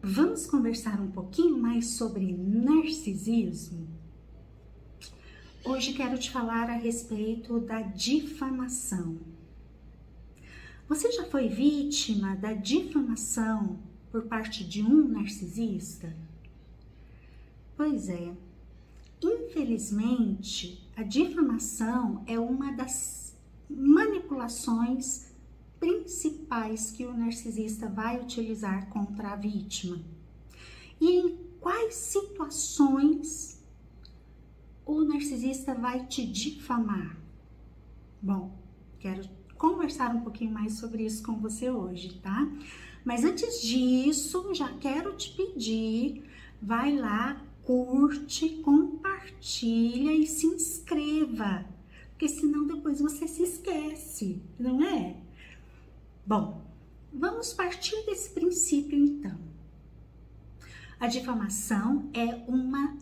Vamos conversar um pouquinho mais sobre narcisismo? Hoje quero te falar a respeito da difamação. Você já foi vítima da difamação por parte de um narcisista? Pois é, infelizmente, a difamação é uma das manipulações principais que o narcisista vai utilizar contra a vítima. E em quais situações o narcisista vai te difamar? Bom, quero conversar um pouquinho mais sobre isso com você hoje, tá? Mas antes disso, já quero te pedir, vai lá, curte, compartilha e se inscreva, porque senão depois você se esquece, não é? Bom, vamos partir desse princípio então. A difamação é uma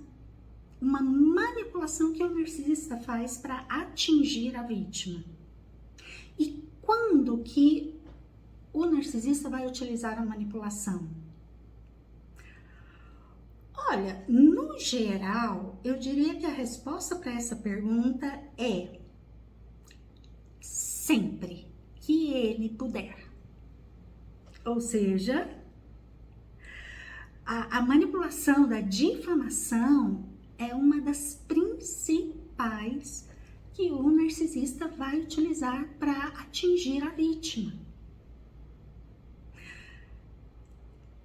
manipulação que o narcisista faz para atingir a vítima. E quando que o narcisista vai utilizar a manipulação? Olha, no geral, eu diria que a resposta para essa pergunta é sempre que ele puder. Ou seja, a manipulação da difamação é uma das principais que o narcisista vai utilizar para atingir a vítima.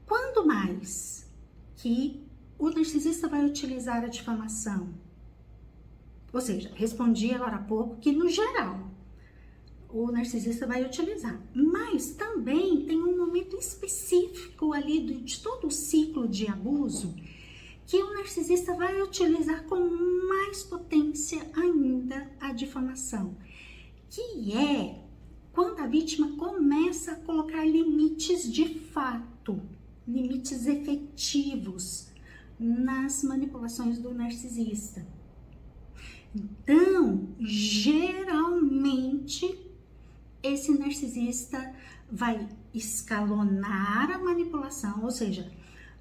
Quando mais que o narcisista vai utilizar a difamação? Ou seja, respondi agora há pouco que no geral o narcisista vai utilizar, mas também tem um momento específico ali de todo o ciclo de abuso que o narcisista vai utilizar com mais potência ainda a difamação, que é quando a vítima começa a colocar limites de fato, limites efetivos nas manipulações do narcisista. Então, geralmente, esse narcisista vai escalonar a manipulação, ou seja,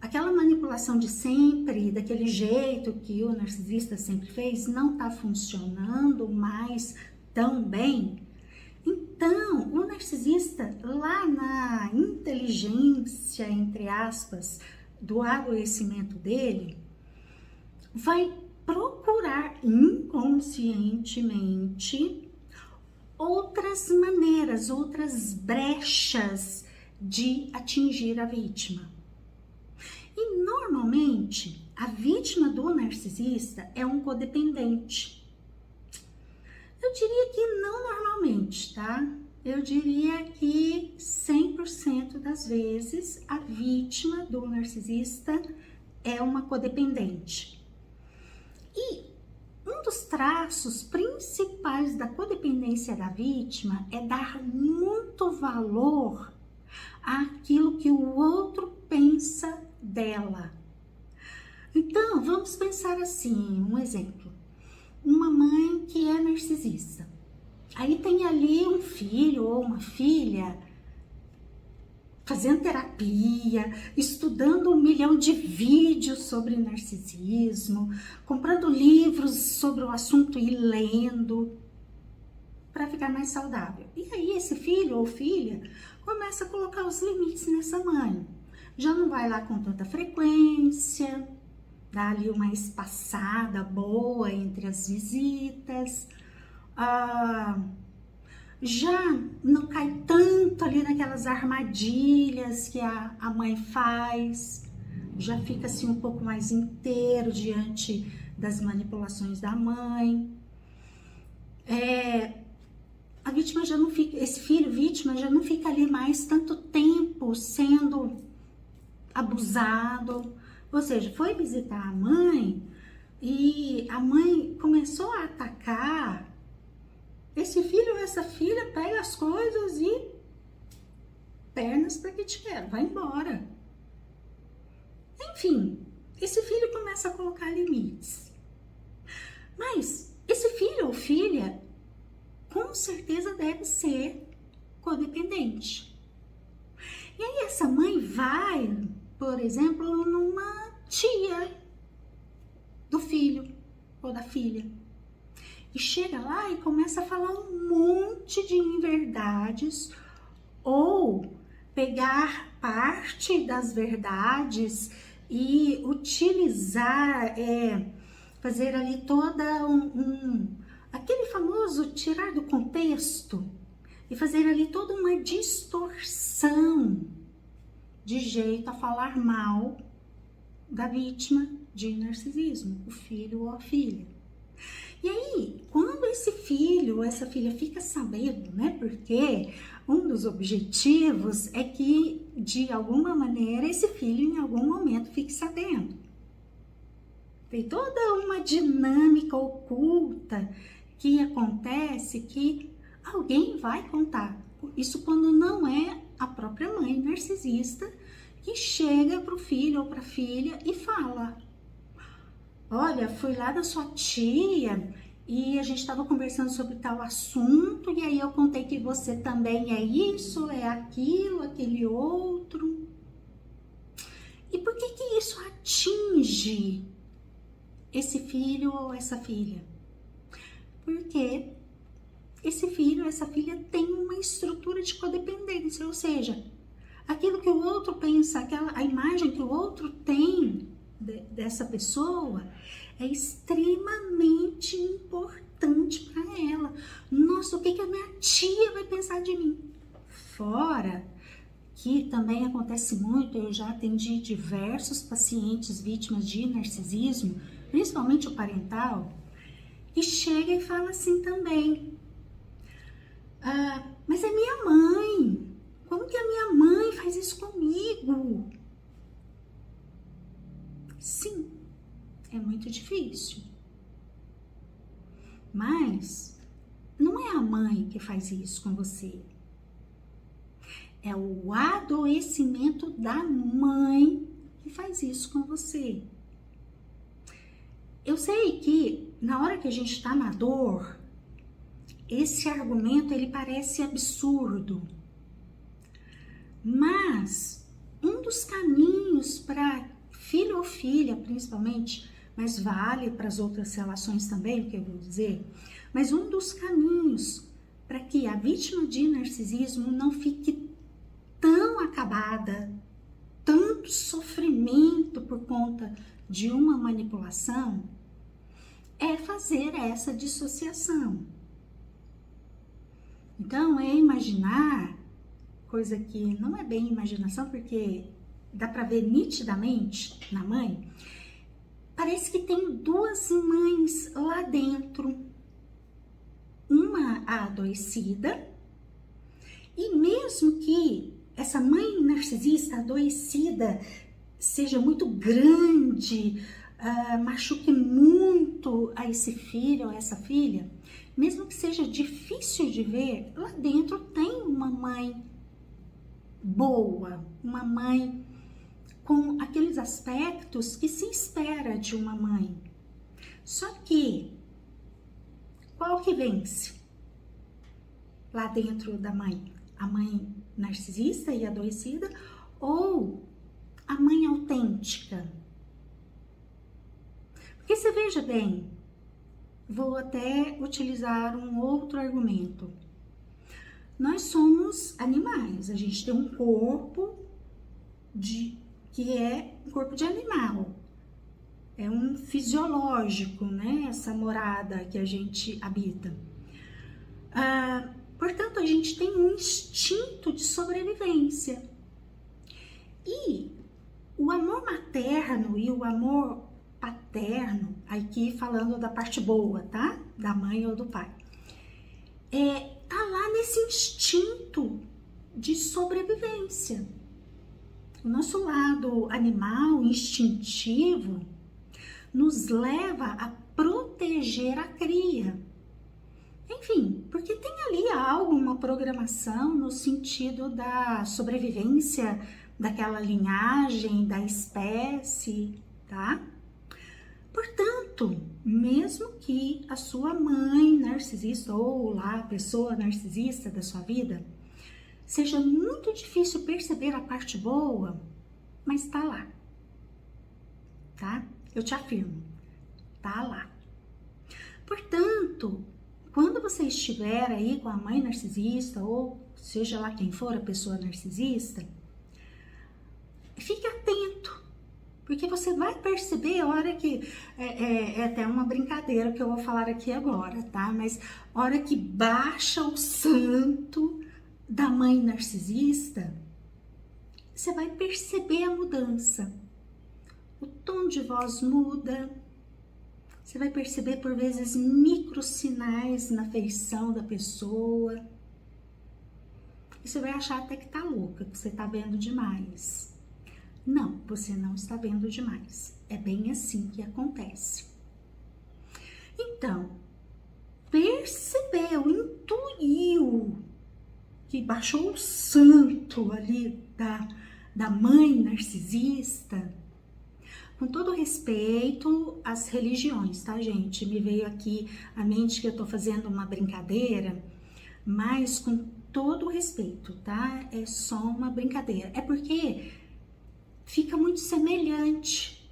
aquela manipulação de sempre, daquele jeito que o narcisista sempre fez, não está funcionando mais tão bem. Então, o narcisista, lá na inteligência, entre aspas, do adoecimento dele, vai procurar inconscientemente outras maneiras, outras brechas de atingir a vítima. E normalmente, a vítima do narcisista é um codependente. Eu diria que não normalmente, tá? Eu diria que 100% das vezes a vítima do narcisista é uma codependente. E um dos traços principais da codependência da vítima é dar muito valor àquilo que o outro pensa dela. Então, vamos pensar assim, um exemplo. Uma mãe que é narcisista. Aí tem ali um filho ou uma filha fazendo terapia, estudando 1 milhão de vídeos sobre narcisismo, comprando livros sobre o assunto e lendo para ficar mais saudável. E aí esse filho ou filha começa a colocar os limites nessa mãe. Já não vai lá com tanta frequência, dá ali uma espaçada boa entre as visitas, já não cai tanto ali naquelas armadilhas que a mãe faz, já fica assim um pouco mais inteiro diante das manipulações da mãe. A vítima já não fica, esse filho vítima já não fica ali mais tanto tempo sendo abusado, ou seja, foi visitar a mãe e a mãe começou a atacar. Esse filho ou essa filha pega as coisas e pernas para que te quero, vai embora. Enfim, esse filho começa a colocar limites. Mas esse filho ou filha com certeza deve ser codependente. E aí essa mãe vai por exemplo, numa tia do filho ou da filha. E chega lá e começa a falar um monte de inverdades ou pegar parte das verdades e utilizar, fazer ali toda aquele famoso tirar do contexto e fazer ali toda uma distorção de jeito a falar mal da vítima de narcisismo, o filho ou a filha. E aí, quando esse filho ou essa filha fica sabendo, né? Porque um dos objetivos é que, de alguma maneira, esse filho em algum momento fique sabendo. Tem toda uma dinâmica oculta que acontece que alguém vai contar. Isso quando não é a própria mãe narcisista que chega para o filho ou para a filha e fala: olha, fui lá da sua tia e a gente estava conversando sobre tal assunto e aí eu contei que você também é isso, é aquilo, aquele outro. E por que que isso atinge esse filho ou essa filha? Porque esse filho ou essa filha tem uma estrutura de codependência, ou seja, aquilo que o outro pensa, a imagem que o outro tem dessa pessoa é extremamente importante para ela. Nossa, o que a minha tia vai pensar de mim? Fora que também acontece muito, eu já atendi diversos pacientes vítimas de narcisismo, principalmente o parental, que chega e fala assim também: mas é minha mãe, como que a minha mãe faz isso comigo? Sim, é muito difícil. Mas não é a mãe que faz isso com você. É o adoecimento da mãe que faz isso com você. Eu sei que na hora que a gente está na dor, esse argumento ele parece absurdo. Mas um dos caminhos para filho ou filha, principalmente, mas vale para as outras relações também, o que eu vou dizer, mas um dos caminhos para que a vítima de narcisismo não fique tão acabada, tanto sofrimento por conta de uma manipulação, é fazer essa dissociação. Então, é imaginar, coisa que não é bem imaginação, porque dá para ver nitidamente na mãe, parece que tem duas mães lá dentro, uma adoecida, e mesmo que essa mãe narcisista adoecida seja muito grande, machuque muito a esse filho ou essa filha, mesmo que seja difícil de ver, lá dentro tem uma mãe boa, uma mãe com aqueles aspectos que se espera de uma mãe. Só que, qual que vence lá dentro da mãe? A mãe narcisista e adoecida ou a mãe autêntica? Porque você veja bem, vou até utilizar um outro argumento. Nós somos animais, a gente tem um corpo que é um corpo de animal. É um fisiológico, né? Essa morada que a gente habita. Portanto, a gente tem um instinto de sobrevivência. E o amor materno e o amor paterno, aqui falando da parte boa, tá? Da mãe ou do pai. Tá lá nesse instinto de sobrevivência. O nosso lado animal, instintivo, nos leva a proteger a cria. Enfim, porque tem ali algo, uma programação no sentido da sobrevivência daquela linhagem, da espécie, tá? Portanto, mesmo que a sua mãe narcisista ou lá a pessoa narcisista da sua vida seja muito difícil perceber a parte boa, mas tá lá, tá? Eu te afirmo, tá lá. Portanto, quando você estiver aí com a mãe narcisista, ou seja lá quem for a pessoa narcisista, fique atento, porque você vai perceber a hora que, é até uma brincadeira que eu vou falar aqui agora, tá? Mas a hora que baixa o santo da mãe narcisista, você vai perceber a mudança. O tom de voz muda, você vai perceber por vezes microsinais na feição da pessoa. E você vai achar até que tá louca, que você tá vendo demais. Não, você não está vendo demais. É bem assim que acontece. Então, percebeu, intuiu que baixou o santo ali da mãe narcisista. Com todo respeito às religiões, tá, gente? Me veio aqui à mente que eu tô fazendo uma brincadeira, mas com todo respeito, tá? É só uma brincadeira. É porque fica muito semelhante.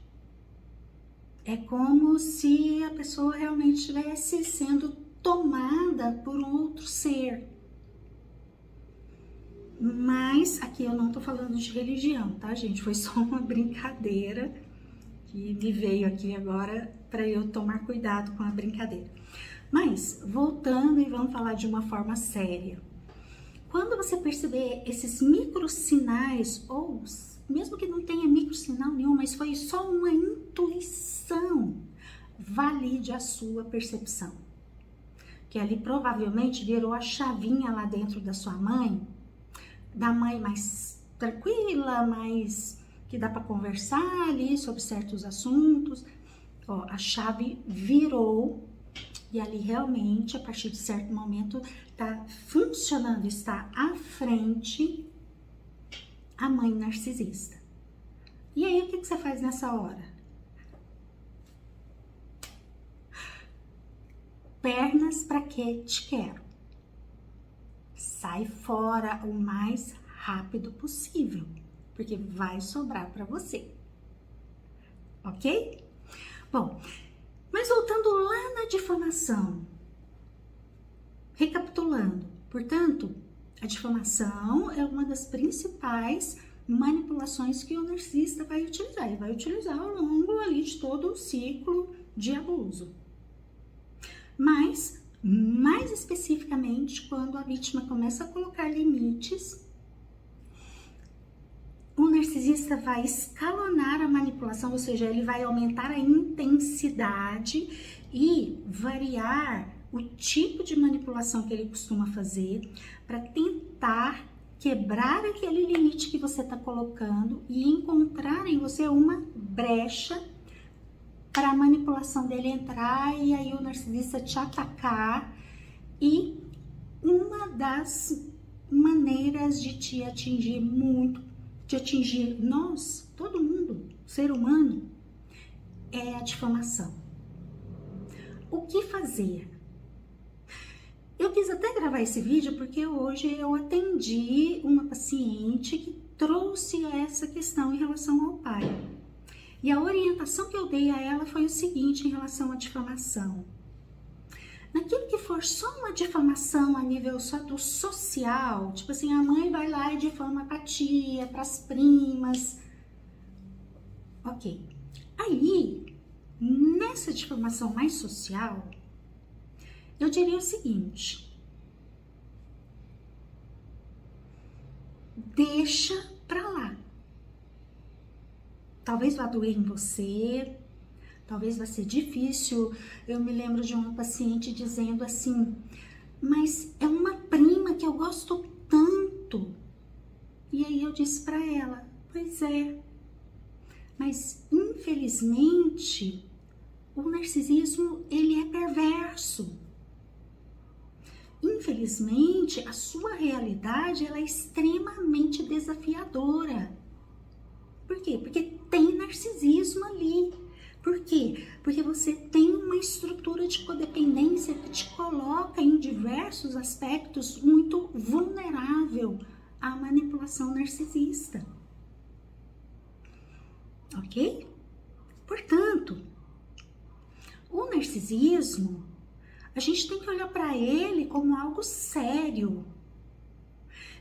É como se a pessoa realmente estivesse sendo tomada por um outro ser. Mas aqui eu não tô falando de religião, tá, gente? Foi só uma brincadeira que me veio aqui agora para eu tomar cuidado com a brincadeira. Mas, voltando e vamos falar de uma forma séria. Quando você perceber esses microsinais, ou mesmo que não tenha microsinal nenhum, mas foi só uma intuição, valide a sua percepção. Que ali provavelmente virou a chavinha lá dentro da sua mãe, da mãe mais tranquila, mais que dá para conversar ali sobre certos assuntos. Ó, a chave virou e ali realmente, a partir de certo momento, tá funcionando, está à frente a mãe narcisista. E aí, o que você faz nessa hora? Pernas para que te quero. Sai fora o mais rápido possível, porque vai sobrar para você. Ok? Bom, mas voltando lá na difamação, recapitulando, portanto, a difamação é uma das principais manipulações que o narcisista vai utilizar. Ele vai utilizar ao longo ali de todo o ciclo de abuso. Mas, mais especificamente, quando a vítima começa a colocar limites, o narcisista vai escalonar a manipulação, ou seja, ele vai aumentar a intensidade e variar o tipo de manipulação que ele costuma fazer para tentar quebrar aquele limite que você está colocando e encontrar em você uma brecha para a manipulação dele entrar e aí o narcisista te atacar. E uma das maneiras de te atingir muito, de atingir nós, todo mundo, ser humano, é a difamação. O que fazer? Eu quis até gravar esse vídeo porque hoje eu atendi uma paciente que trouxe essa questão em relação ao pai. E a orientação que eu dei a ela foi o seguinte em relação à difamação. Naquilo que for só uma difamação a nível só do social, tipo assim, a mãe vai lá e difama pra tia, pras primas. Ok. Aí, nessa difamação mais social, eu diria o seguinte: deixa pra lá. Talvez vá doer em você, talvez vá ser difícil. Eu me lembro de uma paciente dizendo assim, mas é uma prima que eu gosto tanto. E aí eu disse pra ela, pois é, mas infelizmente o narcisismo, ele é perverso. Infelizmente, a sua realidade, ela é extremamente desafiadora. Por quê? Porque tem narcisismo ali. Por quê? Porque você tem uma estrutura de codependência que te coloca em diversos aspectos muito vulnerável à manipulação narcisista. ok? Portanto, o narcisismo, a gente tem que olhar para ele como algo sério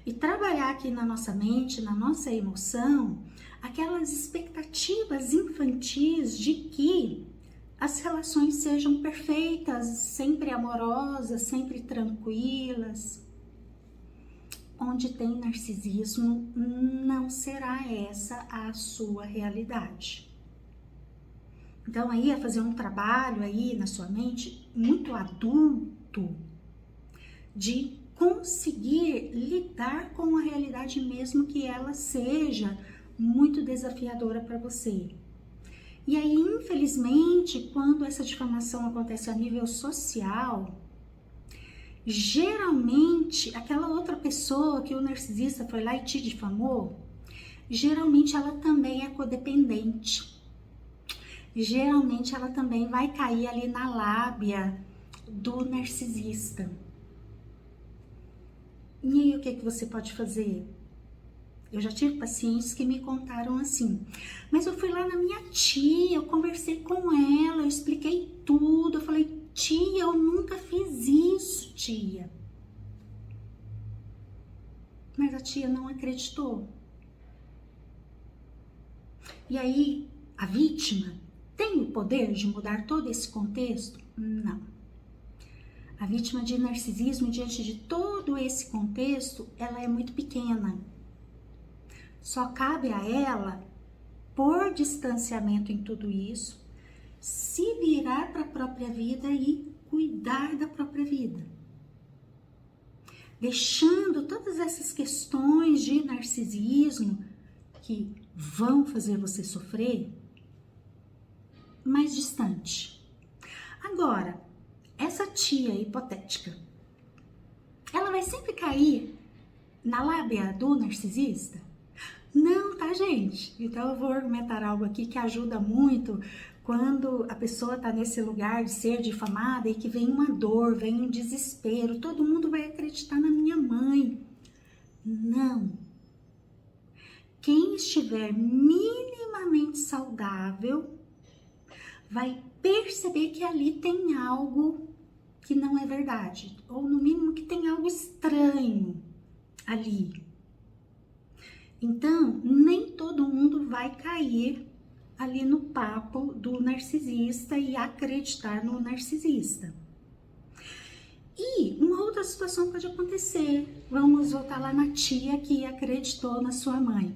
e trabalhar aqui na nossa mente, na nossa emoção, aquelas expectativas infantis de que as relações sejam perfeitas, sempre amorosas, sempre tranquilas. Onde tem narcisismo, não será essa a sua realidade. Então aí é fazer um trabalho aí na sua mente muito adulto de conseguir lidar com a realidade mesmo que ela seja muito desafiadora para você. E aí, infelizmente, quando essa difamação acontece a nível social, geralmente aquela outra pessoa que o narcisista foi lá e te difamou, geralmente ela também é codependente. Geralmente ela também vai cair ali na lábia do narcisista. E aí o que você pode fazer? Eu já tive pacientes que me contaram assim, mas eu fui lá na minha tia, eu conversei com ela, eu expliquei tudo, eu falei, tia, eu nunca fiz isso, tia. Mas a tia não acreditou. E aí, a vítima tem o poder de mudar todo esse contexto? Não. A vítima de narcisismo, diante de todo esse contexto, ela é muito pequena. Só cabe a ela, por distanciamento em tudo isso, se virar para a própria vida e cuidar da própria vida. Deixando todas essas questões de narcisismo que vão fazer você sofrer mais distante. Agora, essa tia hipotética, ela vai sempre cair na lábia do narcisista? Não, tá, gente? Então eu vou argumentar algo aqui que ajuda muito quando a pessoa tá nesse lugar de ser difamada e que vem uma dor, vem um desespero, todo mundo vai acreditar na minha mãe. Não. Quem estiver minimamente saudável vai perceber que ali tem algo que não é verdade, ou no mínimo que tem algo estranho ali. Então, nem todo mundo vai cair ali no papo do narcisista e acreditar no narcisista. E uma outra situação pode acontecer. Vamos voltar lá na tia que acreditou na sua mãe.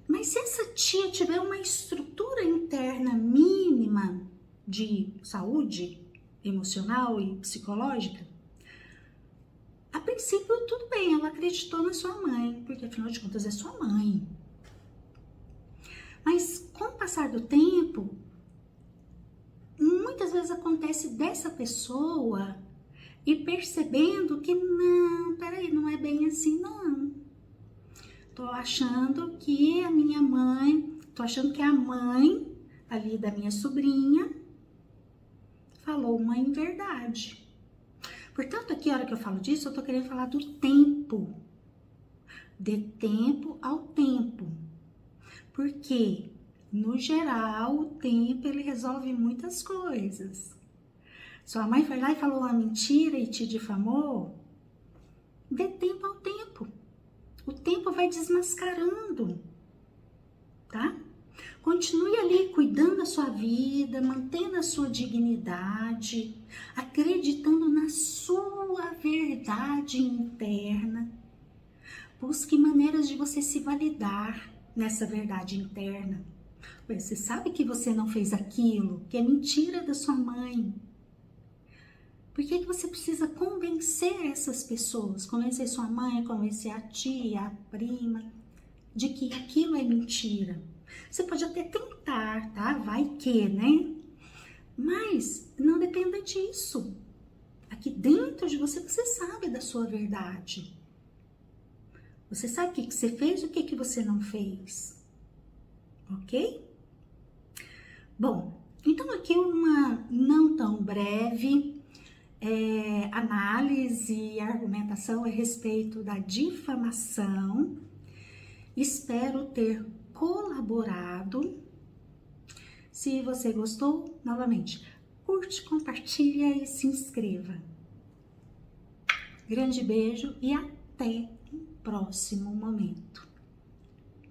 Mas se essa tia tiver uma estrutura interna mínima de saúde emocional e psicológica, a princípio tudo bem, ela acreditou na sua mãe, porque afinal de contas é sua mãe. Mas com o passar do tempo, muitas vezes acontece dessa pessoa e percebendo que não, peraí, não é bem assim não. Tô achando que a minha mãe, tô achando que a mãe ali da minha sobrinha falou uma inverdade. Portanto, aqui, a hora que eu falo disso, eu tô querendo falar do tempo. De tempo ao tempo. Porque, no geral, o tempo, ele resolve muitas coisas. Sua mãe foi lá e falou uma mentira e te difamou? De tempo ao tempo. O tempo vai desmascarando, tá? Continue ali cuidando da sua vida, mantendo a sua dignidade, acreditando na sua verdade interna. Busque maneiras de você se validar nessa verdade interna. Você sabe que você não fez aquilo, que é mentira da sua mãe. Por que você precisa convencer essas pessoas, convencer sua mãe, convencer a tia, a prima, de que aquilo é mentira? Você pode até tentar, tá? Vai que, né? Mas não dependa disso. Aqui dentro de você, você sabe da sua verdade. Você sabe o que você fez e o que você não fez. Ok? Bom, então aqui uma não tão breve análise e argumentação a respeito da difamação. Espero ter colaborado. Se você gostou, novamente, curte, compartilha e se inscreva. Grande beijo e até o próximo momento.